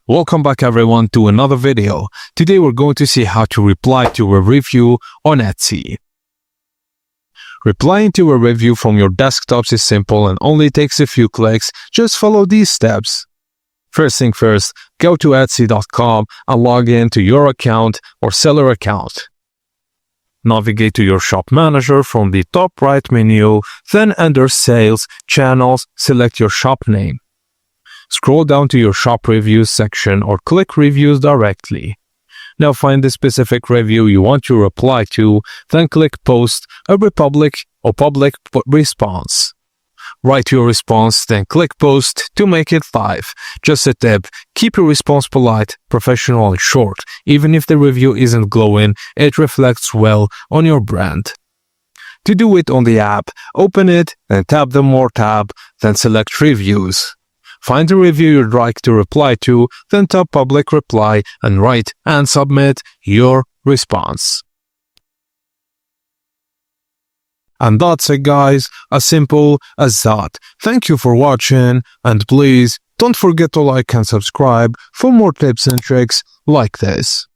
Welcome back everyone to another video. Today we're going to see how to reply to a review on Etsy. Replying to a review from your desktops is simple and only takes a few clicks. Just follow these steps. First thing first, go to Etsy.com and log in to your account or seller account. Navigate to your shop manager from the top right menu, then under Sales, Channels, select your shop name. Scroll down to your shop reviews section or click reviews directly. Now find the specific review you want to reply to, then click post a public response. Write your response, then click post to make it live. Just a tip, keep your response polite, professional and short. Even if the review isn't glowing, it reflects well on your brand. To do it on the app, open it, then tap the More tab, then select Reviews. Find the review you'd like to reply to, then tap Public Reply and write and submit your response. And that's it guys, as simple as that. Thank you for watching and please don't forget to like and subscribe for more tips and tricks like this.